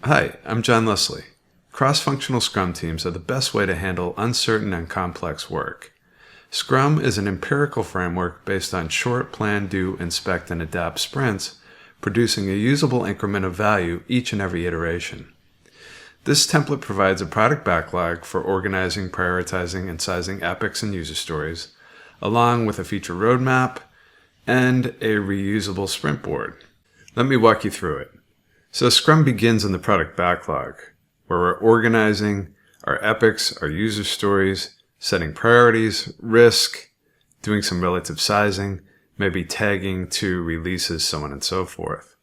Hi, I'm John Leslie. Cross-functional Scrum teams are the best way to handle uncertain and complex work. Scrum is an empirical framework based on short plan, do, inspect, and adapt sprints, producing a usable increment of value each and every iteration. This template provides a product backlog for organizing, prioritizing, and sizing epics and user stories, along with a feature roadmap and a reusable sprint board. Let me walk you through it. So Scrum begins in the product backlog, where we're organizing our epics, our user stories, setting priorities, risk, doing some relative sizing, maybe tagging to releases, so on and so forth.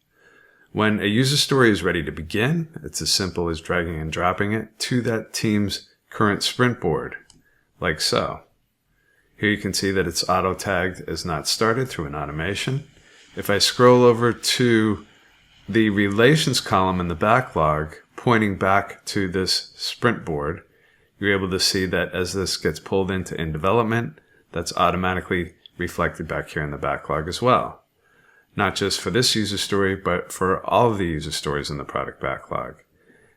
When a user story is ready to begin, it's as simple as dragging and dropping it to that team's current sprint board, like so. Here you can see that it's auto-tagged as not started through an automation. If I scroll over to the relations column in the backlog, pointing back to this sprint board, you're able to see that as this gets pulled into in development, that's automatically reflected back here in the backlog as well. Not just for this user story, but for all of the user stories in the product backlog.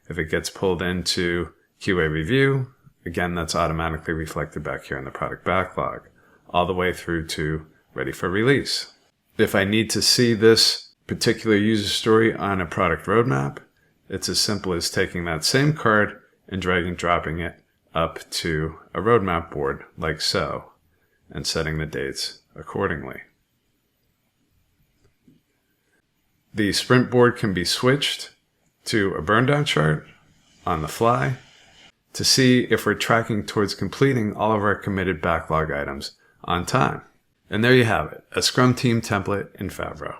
If it gets pulled into QA review, again, that's automatically reflected back here in the product backlog, all the way through to ready for release. If I need to see this particular user story on a product roadmap, it's as simple as taking that same card and dragging and dropping it up to a roadmap board like so, and setting the dates accordingly. The sprint board can be switched to a Burndown chart on the fly to see if we're tracking towards completing all of our committed backlog items on time. And there you have it, a Scrum team template in Favro.